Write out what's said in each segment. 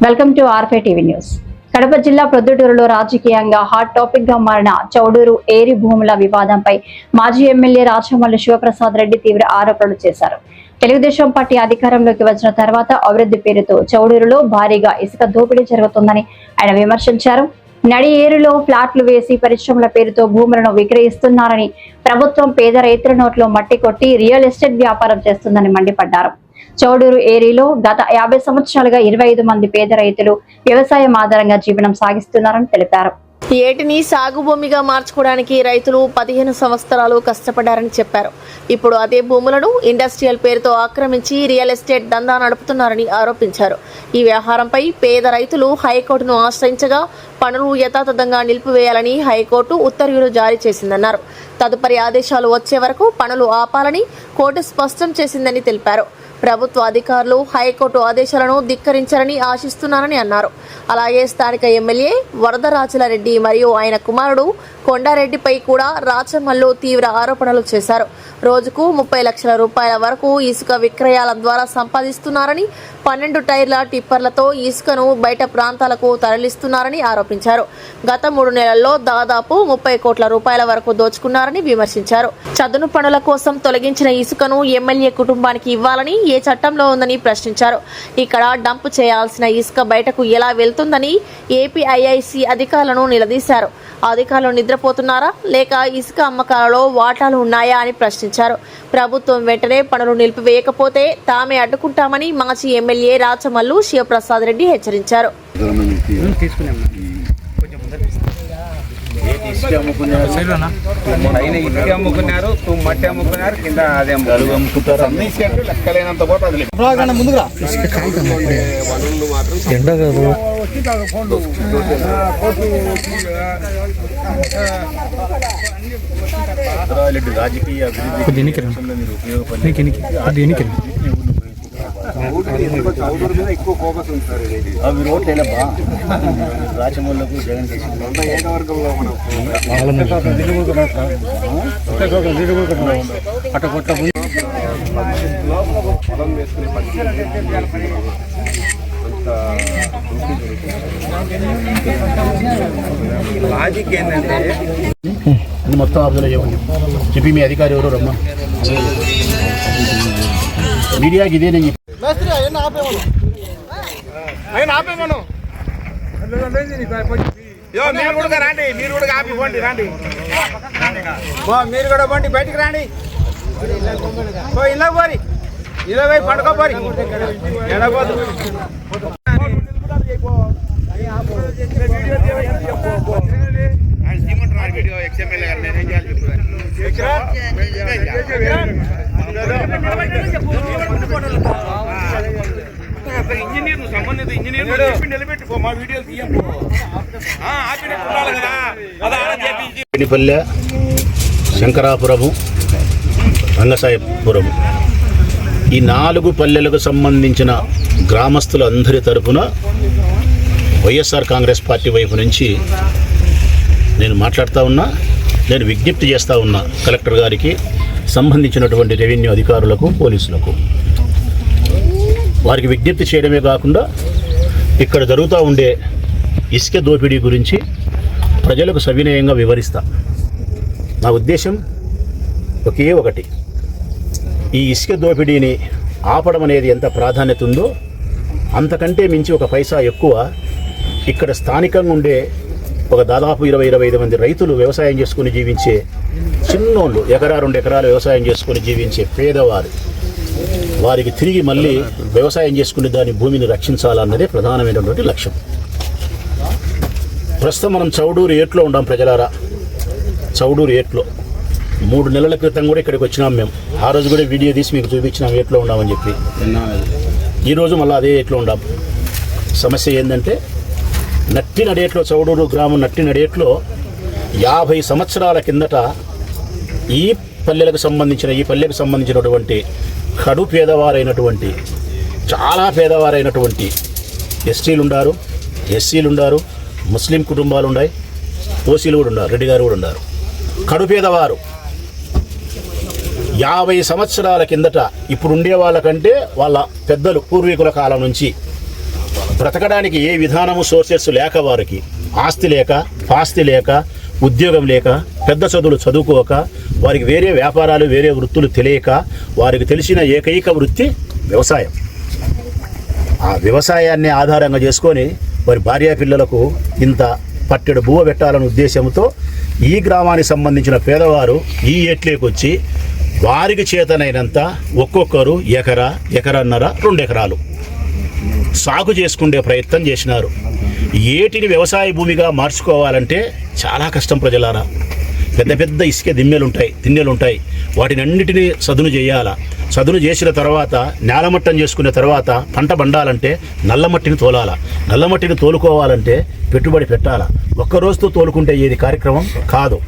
Welcome to ఆర్ఫే TV news. Kadapa జిల్లా ప్రొద్దుటూరులో రాజకీయంగా హాట్ టాపిక్ గా మారిన చౌడూరు ఏరి భూముల వివాదంపై మాజీ ఎమ్మెల్యే రాచమల్లు శివప్రసాద్ రెడ్డి తీవ్ర ఆరోపణలు చేశారు. తెలుగుదేశం పార్టీ అధికారంలోకి వచ్చిన తర్వాత అభివృద్ధి పేరుతో చౌడూరులో భారీగా ఇసుక దోపిడీ జరుగుతుందని ఆయన విమర్శించారు. నడి ఏరులో ఫ్లాట్లు వేసి పరిశ్రమల పేరుతో భూములను విక్రయిస్తున్నారని, ప్రభుత్వం పేద రైతుల నోట్లో మట్టి కొట్టి రియల్ ఎస్టేట్ వ్యాపారం చేస్తుందని మండిపడ్డారు. చౌడూరు ఏరియాలో గత 50 సంవత్సరాలుగా 25 మంది పేద రైతులు వ్యవసాయం ఆధారంగా జీవనం సాగిస్తున్నారని తెలిపారు. ఏటిని సాగు భూమిగా మార్చుకోవడానికి రైతులు 15 సంవత్సరాలు కష్టపడ్డారని చెప్పారు. ఇప్పుడు అదే భూములను ఇండస్ట్రియల్ పేరుతో ఆక్రమించి రియల్ ఎస్టేట్ దందా నడుపుతున్నారని ఆరోపించారు. ఈ వ్యవహారంపై పేద రైతులు హైకోర్టును ఆశ్రయించగా పనులు యథాతథంగా నిలిపివేయాలని హైకోర్టు ఉత్తర్వులు జారీ చేసిందన్నారు. తదుపరి ఆదేశాలు వచ్చే వరకు పనులు ఆపాలని కోర్టు స్పష్టం చేసిందని తెలిపారు. ప్రభుత్వ అధికారులు హైకోర్టు ఆదేశాలను ధిక్కరించారని ఆశిస్తున్నారని అన్నారు. అలాగే స్థానిక ఎమ్మెల్యే వరదరాజులరెడ్డి మరియు ఆయన కుమారుడు కొండారెడ్డిపై కూడా రాచమల్లు తీవ్ర ఆరోపణలు చేశారు. రోజుకు 30 లక్షల రూపాయల వరకు ఇసుక విక్రయాల ద్వారా సంపాదిస్తున్నారని, 12 టైర్ల టిప్పర్లతో ఇసుకను బయట ప్రాంతాలకు తరలిస్తున్నారని ఆరోపించారు. గత 3 నెలల్లో దాదాపు 30 కోట్ల రూపాయల వరకు దోచుకున్నారని విమర్శించారు. చదును పనుల కోసం తొలగించిన ఇసుకను ఎమ్మెల్యే కుటుంబానికి ఇవ్వాలని ఏ చట్టంలో ఉందని ప్రశ్నించారు. ఇక్కడ డంప్ చేయాల్సిన ఇసుక బయటకు ఎలా వెళ్తుందని ఏపీఐఐసి అధికారులను నిలదీశారు. అధికారులు నిద్రపోతున్నారా లేక ఇసుక అమ్మకాలలో వాటాలు ఉన్నాయా అని ప్రశ్నించారు. ప్రభుత్వం వెంటనే పనులు నిలిపివేయకపోతే తామే అడ్డుకుంటామని మాజీ ఎమ్మెల్యే రాచమల్లు శివప్రసాద్ రెడ్డి హెచ్చరించారు. ఇసుక అమ్ముకున్నారు, మట్టి అమ్ముకున్నారు, కింద అదే అమ్ముకుంటారు. లెక్కలేనంత పోతుంది. రాజకీయ చౌదూరు మీద ఎక్కువ ఫోకస్ ఉంది సార్. అవి రోడ్లు వెళ్ళబ్బా రాచమల్లకు జగన్ వర్గంలో అటు కొట్ట పొలం వేసుకునే లాజిక్ ఏంటంటే ఇది మొత్తం అబ్జర్వ్ చేయండి. చెప్పి మీ అధికారి ఎవరు రమ్మ మీడియాకి ఇదే నేను మీరు కూడా రండి, మీరు కూడా ఆపి పోండి, రండి మీరు కూడా పోండి, బయటికి రండి, ఇలా పోరి, ఇలా పోయి పండుకోపోరి ఎడపోదు. ఇంజనీర్ సంబంధిత ఇంజనీర్ నిలబెట్టుకో, మా వీడియోలు తీయపో. పెళ్లిపల్లె, శంకరాపురము, రంగసాయపురము ఈ 4 పల్లెలకు సంబంధించిన గ్రామస్తులందరి తరఫున వైఎస్ఆర్ కాంగ్రెస్ పార్టీ వైపు నుంచి నేను మాట్లాడుతూ ఉన్నా. నేను విజ్ఞప్తి చేస్తూ ఉన్నా కలెక్టర్ గారికి, సంబంధించినటువంటి రెవెన్యూ అధికారులకు, పోలీసులకు. వారికి విజ్ఞప్తి చేయడమే కాకుండా ఇక్కడ జరుగుతూ ఉండే ఇసుక దోపిడీ గురించి ప్రజలకు సవినయంగా వివరిస్తా. నా ఉద్దేశం ఒకే ఒకటి, ఈ ఇసుక దోపిడీని ఆపడం అనేది ఎంత ప్రాధాన్యత ఉందో అంతకంటే మించి ఒక పైసా ఎక్కువ ఇక్కడ స్థానికంగా ఉండే ఒక దాదాపు 20-25 మంది రైతులు వ్యవసాయం చేసుకుని జీవించే చిన్నోళ్ళు, 1-2 ఎకరాలు వ్యవసాయం చేసుకుని జీవించే పేదవారు, వారికి తిరిగి మళ్ళీ వ్యవసాయం చేసుకునే దాని భూమిని రక్షించాలన్నదే ప్రధానమైనటువంటి లక్ష్యం. ప్రస్తుతం మనం చౌడూరు ఏట్లో ఉన్నాం ప్రజలారా. చౌడూరు ఏట్లో 3 నెలల క్రితం కూడా ఇక్కడికి వచ్చినాం మేము. ఆ రోజు కూడా వీడియో తీసి మీకు చూపించినాం ఏట్లో ఉన్నామని చెప్పి. ఈరోజు మళ్ళీ అదే ఏట్లో ఉన్నాం. సమస్య ఏంటంటే నట్టి నడేట్లో, చౌడూరు గ్రామం నట్టి నడేట్లో 50 సంవత్సరాల కిందట ఈ పల్లెకు సంబంధించినటువంటి కడు పేదవారైనటువంటి, చాలా పేదవారైనటువంటి ఎస్టీలు ఉన్నారు, ఎస్సీలు ఉన్నారు, ముస్లిం కుటుంబాలు ఉన్నాయి, ఓసీలు కూడా ఉన్నారు, రెడ్డి గారు కూడా ఉన్నారు. కడు పేదవారు 50 సంవత్సరాల కిందట ఇప్పుడు ఉండే వాళ్ళకంటే వాళ్ళ పెద్దలు పూర్వీకుల కాలం నుంచి బ్రతకడానికి ఏ విధానము సోర్సెస్ లేక వారికి ఆస్తి లేక పాస్తి లేక ఉద్యోగం లేక పెద్ద చదువులు చదువుకోక వారికి వేరే వ్యాపారాలు వేరే వృత్తులు తెలియక వారికి తెలిసిన ఏకైక వృత్తి వ్యవసాయం. ఆ వ్యవసాయాన్ని ఆధారంగా చేసుకొని వారి భార్యా పిల్లలకు ఇంత పట్టెడు బువ్వ పెట్టాలనే ఉద్దేశంతో ఈ గ్రామానికి సంబంధించిన పేదవారు ఈ ఏట్లేకి వచ్చి వారికి చేతనైనంత ఒక్కొక్కరు ఎకరన్నర 2 ఎకరాలు సాగు చేసుకునే ప్రయత్నం చేసినారు. ఏటిని వ్యవసాయ భూమిగా మార్చుకోవాలంటే చాలా కష్టం ప్రజలారా. పెద్ద పెద్ద ఇసుక తిన్నెలుంటాయి. వాటిని అన్నిటినీ సదును చేయాలా. సదును చేసిన తర్వాత నేలమట్టం చేసుకున్న తర్వాత పంట బండాలంటే నల్లమట్టిని తోలాలా. నల్లమట్టిని తోలుకోవాలంటే పెట్టుబడి పెట్టాలా. ఒక్కరోజుతో తోలుకుంటే ఏది కార్యక్రమం కాదు.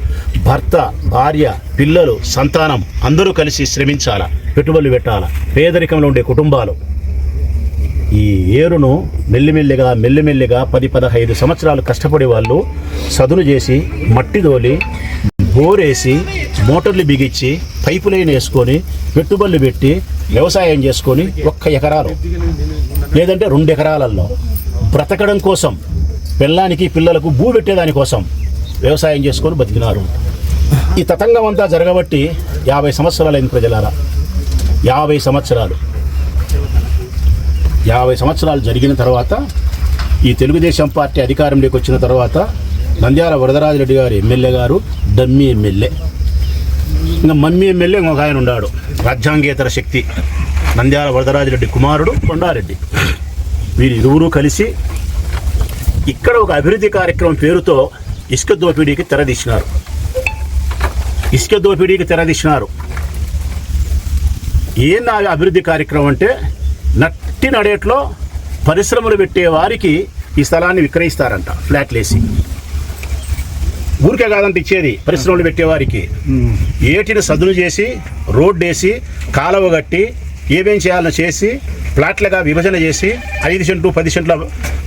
భర్త, భార్య, పిల్లలు, సంతానం అందరూ కలిసి శ్రమించాలా, పెట్టుబడులు పెట్టాలా. పేదరికంలో ఉండే కుటుంబాలు ఈ ఏరును మెల్లిమెల్లిగా 10-15 సంవత్సరాలు కష్టపడే వాళ్ళు సదును చేసి మట్టి తోలి బోరేసి మోటార్లు బిగించి పైపు లైన్ వేసుకొని పెట్టుబడులు పెట్టి వ్యవసాయం చేసుకొని 1 ఎకరాలు లేదంటే 2 ఎకరాలలో బ్రతకడం కోసం పిల్లానికి పిల్లలకు భూ పెట్టేదానికోసం వ్యవసాయం చేసుకొని బతికినారు. ఈ తతంగం అంతా జరగబట్టి 50 సంవత్సరాలైంది ప్రజలారా. 50 సంవత్సరాలు జరిగిన తర్వాత ఈ తెలుగుదేశం పార్టీ అధికారంలోకి వచ్చిన తర్వాత నంద్యాల వరదరాజిరెడ్డి గారు ఎమ్మెల్యే గారు డమ్మీ ఎమ్మెల్యే, ఇంకా మమ్మీ ఎమ్మెల్యే ఇంకొక ఆయన ఉన్నాడు రాజ్యాంగేతర శక్తి నంద్యాల వరదరాజిరెడ్డి కుమారుడు కొండారెడ్డి. వీరు ఇరువురు కలిసి ఇక్కడ ఒక అభివృద్ధి కార్యక్రమం పేరుతో ఇసుక దోపిడీకి తెరదీసినారు. ఏం నా అభివృద్ధి కార్యక్రమం అంటే నట్టి నడేట్లో పరిశ్రమలు పెట్టే వారికి ఈ స్థలాన్ని విక్రయిస్తారంట ఫ్లాట్లేసి. ఊరికే కాదంట ఇచ్చేది, పరిశ్రమలు పెట్టేవారికి ఏటిని సదును చేసి రోడ్డు వేసి కాలువ కట్టి ఏమేం చేయాలని చేసి ఫ్లాట్లుగా విభజన చేసి 5 సెంట్లు 10 సెంట్ల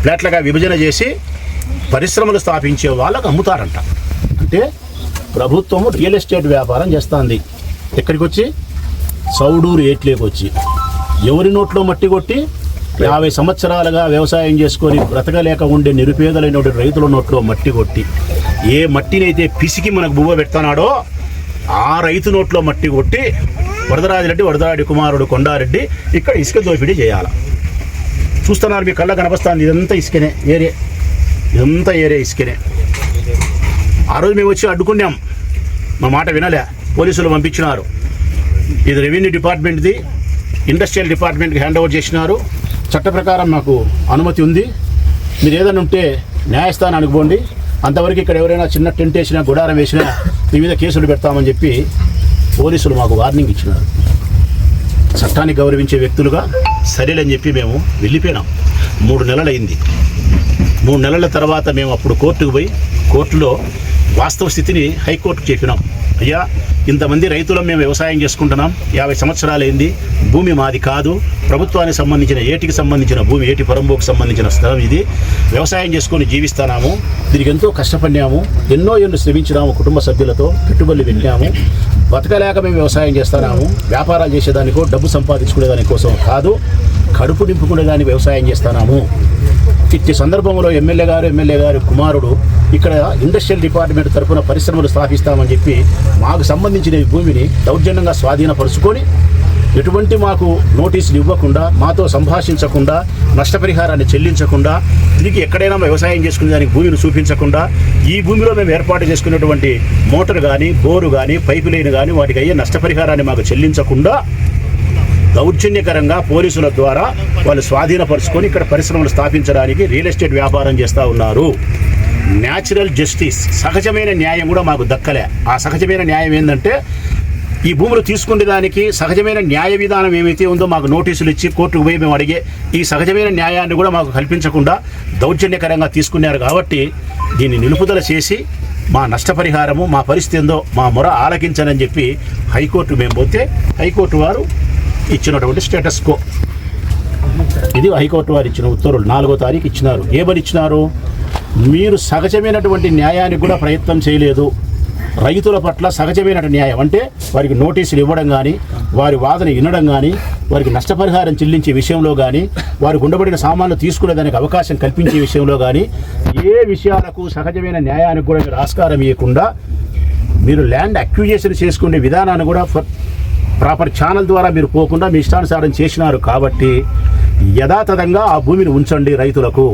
ఫ్లాట్లుగా విభజన చేసి పరిశ్రమలు స్థాపించే వాళ్ళకు అమ్ముతారంట. అంటే ప్రభుత్వము రియల్ ఎస్టేట్ వ్యాపారం చేస్తుంది. ఎక్కడికి వచ్చి చౌడూరు ఏట్లేకి వచ్చి ఎవరి నోట్లో మట్టి కొట్టి 50 సంవత్సరాలుగా వ్యవసాయం చేసుకొని బ్రతకలేక ఉండే నిరుపేదలైన రైతుల నోట్లో మట్టి కొట్టి ఏ మట్టినైతే పిసికి మనకు బువ్వ పెడతానాడో ఆ రైతు నోట్లో మట్టి కొట్టి వరదరాజిరెడ్డి కుమారుడు కొండారెడ్డి ఇక్కడ ఇసుక దోపిడీ చేయాలి. చూస్తున్నారు, మీ కళ్ళ కనపస్తుంది. ఇదంతా ఏరియా ఇసుకనే. ఆ రోజు మేము వచ్చి అడ్డుకున్నాం, మా మాట వినలే, పోలీసులు పంపించినారు. ఇది రెవెన్యూ డిపార్ట్మెంట్ది, ఇండస్ట్రియల్ డిపార్ట్మెంట్కి హ్యాండ్ ఓవర్ చేసినారు. చట్ట ప్రకారం నాకు అనుమతి ఉంది, మీరు ఏదైనా ఉంటే న్యాయస్థానానికి పోండి, అంతవరకు ఇక్కడ ఎవరైనా చిన్న టెంట్ వేసినా గుడారం వేసినా మీ మీద కేసులు పెడతామని చెప్పి పోలీసులు మాకు వార్నింగ్ ఇచ్చినారు. చట్టాన్ని గౌరవించే వ్యక్తులుగా సరేలని చెప్పి మేము వెళ్ళిపోయినాం. 3 నెలలు అయింది. 3 నెలల తర్వాత మేము అప్పుడు కోర్టుకు పోయి కోర్టులో వాస్తవ స్థితిని హైకోర్టుకు చెప్పినాం. అయ్యా, ఇంతమంది రైతులం మేము వ్యవసాయం చేసుకుంటున్నాం, 50 సంవత్సరాలైంది, భూమి మాది కాదు, ప్రభుత్వానికి సంబంధించిన ఏటికి సంబంధించిన భూమి, ఏటి పరంబోకు సంబంధించిన స్థలం ఇది, వ్యవసాయం చేసుకొని జీవిస్తున్నాము, దీనికి ఎంతో కష్టపడినాము, ఎన్నో శ్రమించినాము, కుటుంబ సభ్యులతో పెట్టుబడులు పెట్టాము, బతకలేక మేము వ్యవసాయం చేస్తున్నాము, వ్యాపారాలు చేసేదానికో డబ్బు సంపాదించుకునే దానికోసం కాదు, కడుపు నింపుకునే దాన్ని వ్యవసాయం చేస్తున్నాము. ఇట్టి సందర్భంలో ఎమ్మెల్యే గారు కుమారుడు ఇక్కడ ఇండస్ట్రియల్ డిపార్ట్మెంట్ తరఫున పరిశ్రమలు స్థాపిస్తామని చెప్పి మాకు సంబంధించిన ఈ భూమిని దౌర్జన్యంగా స్వాధీనపరుచుకొని ఎటువంటి మాకు నోటీసులు ఇవ్వకుండా, మాతో సంభాషించకుండా, నష్టపరిహారాన్ని చెల్లించకుండా, తిరిగి ఎక్కడైనా వ్యవసాయం చేసుకునే దానికి భూమిని చూపించకుండా, ఈ భూమిలో మేము ఏర్పాటు చేసుకున్నటువంటి మోటార్ కానీ, బోరు కానీ, పైపు లైన్ కానీ వాటికి అయ్యే నష్టపరిహారాన్ని మాకు చెల్లించకుండా దౌర్జన్యకరంగా పోలీసుల ద్వారా వాళ్ళు స్వాధీనపరుచుకొని ఇక్కడ పరిశ్రమలు స్థాపించడానికి రియల్ ఎస్టేట్ వ్యాపారం చేస్తూ ఉన్నారు. న్యాచురల్ జస్టిస్, సహజమైన న్యాయం కూడా మాకు దక్కలే. ఆ సహజమైన న్యాయం ఏంటంటే ఈ భూములు తీసుకునే దానికి సహజమైన న్యాయ విధానం ఏమైతే ఉందో మాకు నోటీసులు ఇచ్చి కోర్టుకు పోయి మేము అడిగే ఈ సహజమైన న్యాయాన్ని కూడా మాకు కల్పించకుండా దౌర్జన్యకరంగా తీసుకున్నారు. కాబట్టి దీన్ని నిలుపుదల చేసి మా నష్టపరిహారము, మా పరిస్థితి ఏందో మా మొర ఆలకించనని చెప్పి హైకోర్టు మేము పోతే హైకోర్టు వారు ఇచ్చినటువంటి స్టేటస్ కో, ఇది హైకోర్టు వారు ఇచ్చిన ఉత్తర్వులు 4వ తారీఖు ఇచ్చినారు. ఏమని ఇచ్చినారు? మీరు సహజమైనటువంటి న్యాయానికి కూడా ప్రయత్నం చేయలేదు, రైతుల పట్ల సహజమైన న్యాయం అంటే వారికి నోటీసులు ఇవ్వడం కానీ, వారి వాదన వినడం కానీ, వారికి నష్టపరిహారం చెల్లించే విషయంలో కానీ, వారికి ఉండబడిన సామాన్లు తీసుకునేదానికి అవకాశం కల్పించే విషయంలో కానీ, ఏ విషయాలకు సహజమైన న్యాయానికి కూడా మీరు ఆస్కారం ఇవ్వకుండా మీరు ల్యాండ్ అక్విజిషన్ చేసుకునే విధానాన్ని కూడా ప్రాపర్ ఛానల్ ద్వారా మీరు పోకుండా మీ ఇష్టానుసారం చేసినారు. కాబట్టి యథాతథంగా ఆ భూమిని ఉంచండి రైతులకు.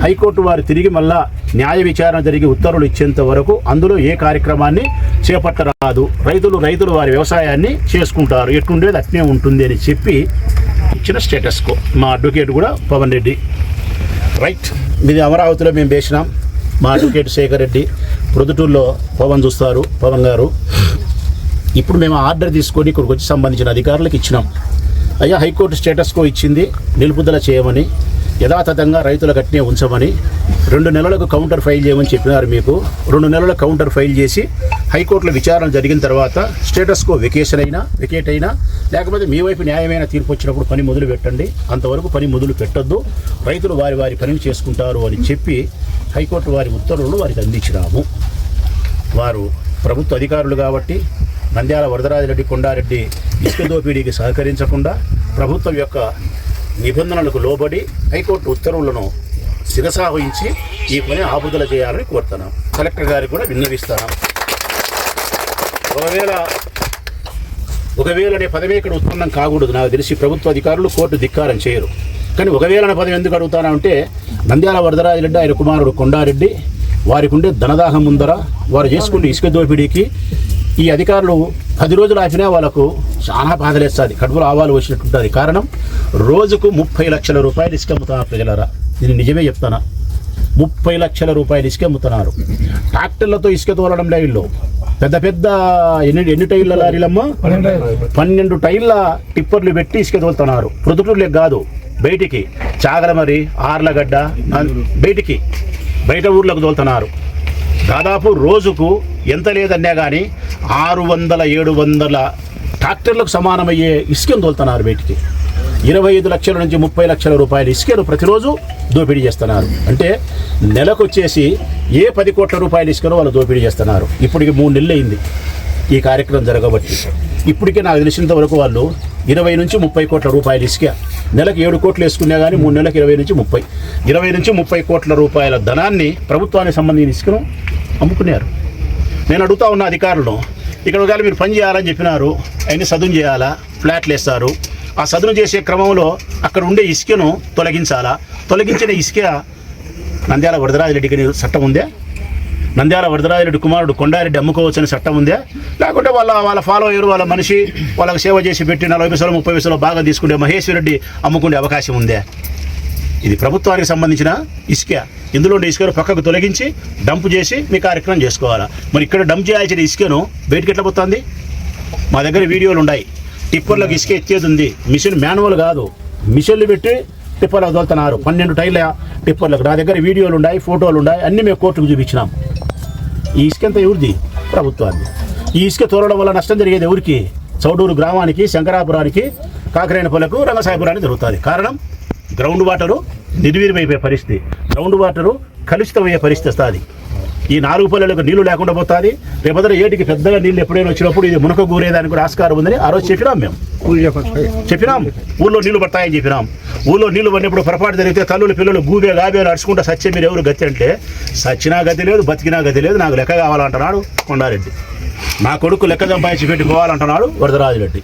హైకోర్టు వారు తిరిగి మళ్ళా న్యాయ విచారణ జరిగి ఉత్తర్వులు ఇచ్చేంత వరకు అందులో ఏ కార్యక్రమాన్ని చేపట్టరాదు. రైతులు వారి వ్యవసాయాన్ని చేసుకుంటారు, ఎట్టుండేది అట్నే ఉంటుంది అని చెప్పి ఇచ్చిన స్టేటస్కో మా అడ్వకేట్ కూడా పవన్ రెడ్డి. రైట్, ఇది అమరావతిలో మేము వేసినాం. మా అడ్వకేట్ శేఖర్ రెడ్డి, ప్రొద్దుటూరులో పవన్ గారు. ఇప్పుడు మేము ఆర్డర్ తీసుకొని ఇక్కడికి వచ్చి సంబంధించిన అధికారులకు ఇచ్చినాం. అయ్యా, హైకోర్టు స్టేటస్కో ఇచ్చింది, నిలుపుదల చేయమని, యథాతథంగా రైతుల కట్నే ఉంచమని, 2 నెలలకు కౌంటర్ ఫైల్ చేయమని చెప్పినారు. మీకు 2 నెలల కౌంటర్ ఫైల్ చేసి హైకోర్టులో విచారణ జరిగిన తర్వాత స్టేటస్కో వెకేట్ అయినా లేకపోతే మీ వైపు న్యాయమైన తీర్పు వచ్చినప్పుడు పని మొదలు పెట్టండి, అంతవరకు పని మొదలు పెట్టొద్దు, రైతులు వారి పనిని చేసుకుంటారు అని చెప్పి హైకోర్టు వారి ఉత్తర్వులను వారికి అందించినాము. వారు ప్రభుత్వ అధికారులు కాబట్టి నంద్యాల వరదరాజిరెడ్డి, కొండారెడ్డి ఇసుక దోపిడీకి సహకరించకుండా ప్రభుత్వం యొక్క నిబంధనలకు లోబడి హైకోర్టు ఉత్తర్వులను శిరసావహించి ఈ పని ఆపుదల చేయాలని కోరుతున్నాం. కలెక్టర్ గారికి కూడా విన్నవిస్తున్నాం. ఒకవేళ అనే పదమే ఇక్కడ ఉత్పన్నం కాకూడదు. నాకు తెలిసి ప్రభుత్వ అధికారులు కోర్టు ధిక్కారం చేయరు. కానీ ఒకవేళ అనే పదం ఎందుకు అడుగుతానంటే నంద్యాల వరదరాజిరెడ్డి, ఆయన కుమారుడు కొండారెడ్డి, వారికి ఉండే ధనదాహం ముందర వారు చేసుకునే ఇసుక దోపిడీకి ఈ అధికారులు 10 రోజులు ఆపినా వాళ్ళకు చాలా బాధలేస్తుంది, కడుపులో ఆవాలు వచ్చినట్టుంటుంది. కారణం, రోజుకు 30 లక్షల రూపాయలు ఇసుక అమ్ముతున్నారు ప్రజలరా. నేను నిజమే చెప్తానా, 30 లక్షల రూపాయలు ఇసుక అమ్ముతున్నారు. ట్రాక్టర్లతో ఇసుక తోలడం లైన్లో పెద్ద ఎన్ని టైర్ల లారీలమ్మా, 12 టైర్ల టిప్పర్లు పెట్టి ఇసుక తోలుతున్నారు. ప్రొద్దుటూరులేక కాదు, బయటికి చాగలమరి, ఆర్లగడ్డ, బయట ఊర్లకు తోలుతున్నారు. దాదాపు రోజుకు ఎంత లేదన్నా కానీ 600-700 ట్రాక్టర్లకు సమానమయ్యే ఇసుకను తోలుతున్నారు బయటికి. 25 లక్షల నుంచి 30 లక్షల రూపాయల ఇసుకను ప్రతిరోజు దోపిడీ చేస్తున్నారు. అంటే నెలకు వచ్చేసి 10 కోట్ల రూపాయల ఇసుకను వాళ్ళు దోపిడీ చేస్తున్నారు. ఇప్పటికి 3 నెలలు అయింది ఈ కార్యక్రమం జరగబట్టి. ఇప్పటికే నాకు తెలిసినంత వరకు వాళ్ళు 20 నుంచి 30 కోట్ల రూపాయల ఇసుక, నెలకు 7 కోట్లు వేసుకున్నా కానీ 3 నెలలకు 20 నుంచి 30 కోట్ల రూపాయల ధనాన్ని ప్రభుత్వానికి సంబంధించిన ఇసుకను అమ్ముకున్నారు. నేను అడుగుతా ఉన్న అధికారులను, ఇక్కడ ఒకవేళ మీరు పని చేయాలని చెప్పినారు, అవన్నీ సదును చేయాలా, ఫ్లాట్లు వేస్తారు. ఆ సదును చేసే క్రమంలో అక్కడ ఉండే ఇసుకను తొలగించిన ఇసుక నంద్యాల వరదరాజిరెడ్డికి చట్టం ఉందే? నంద్యాల వరదరాజిరెడ్డి కుమారుడు కొండారెడ్డి అమ్ముకోవచ్చని చట్టం ఉందే? లేకుంటే వాళ్ళ ఫాలోయర్, వాళ్ళ మనిషి వాళ్ళకి సేవ చేసి పెట్టి 40 పైసలు 30 పైసలు బాగా తీసుకుంటే మహేశ్వర్ రెడ్డి అమ్ముకునే అవకాశం ఉందే? ఇది ప్రభుత్వానికి సంబంధించిన ఇసుక. ఇందులో ఇసుకను పక్కకు తొలగించి డంప్ చేసి మీ కార్యక్రమం చేసుకోవాలా. మరి ఇక్కడ డంప్ చేయాల్సిన ఇసుకను బయటకు ఎట్లా పోతుంది? మా దగ్గర వీడియోలు ఉన్నాయి. టిప్పర్లకు ఇసుక ఎత్తేది ఉంది, మిషన్ మాన్యువల్ కాదు, మిషన్లు పెట్టి టిప్పర్లకు తోలుతున్నారు. 12 టైర్ల టిప్పర్లకు నా దగ్గర వీడియోలు ఉన్నాయి, ఫోటోలు ఉన్నాయి, అన్నీ మేము కోర్టుకు చూపించినాం. ఈ ఇసుక అంతా ఎవరిది? ప్రభుత్వాన్ని. ఈ ఇసుక తోలడం వల్ల నష్టం జరిగేది ఎవరికి? చౌడూరు గ్రామానికి, శంకరాపురానికి, కాకరేనపల్లకు, రంగసాయిపురానికి జరుగుతుంది. కారణం, గ్రౌండ్ వాటరు నిర్వీర్యమైపోయే పరిస్థితి, గ్రౌండ్ వాటరు కలుషితమయ్యే పరిస్థితి వస్తుంది. ఈ 4 పల్లెలకు నీళ్లు లేకుండా పోతుంది. రేపొద్దున ఏటికి పెద్దగా నీళ్ళు ఎప్పుడైనా వచ్చినప్పుడు ఇది మునక గూరేదానికి కూడా ఆస్కారం ఉందని ఆ రోజు చెప్పినాం. మేము చెప్పినాం ఊళ్ళో నీళ్లు పడతాయని చెప్పినాం. ఊళ్ళో నీళ్లు పడినప్పుడు పొరపాటు జరిగితే తల్లులు పిల్లలు గూబే గాబే అడుచుకుంటా సత్యం మీరు ఎవరు గతి అంటే, సచ్చినా గతి లేదు, బతికినా గతి లేదు, నాకు లెక్క కావాలంటున్నాడు కొండారెడ్డి. నా కొడుకు లెక్క సంపాదించి పెట్టుకోవాలంటున్నాడు వరదరాజిరెడ్డి.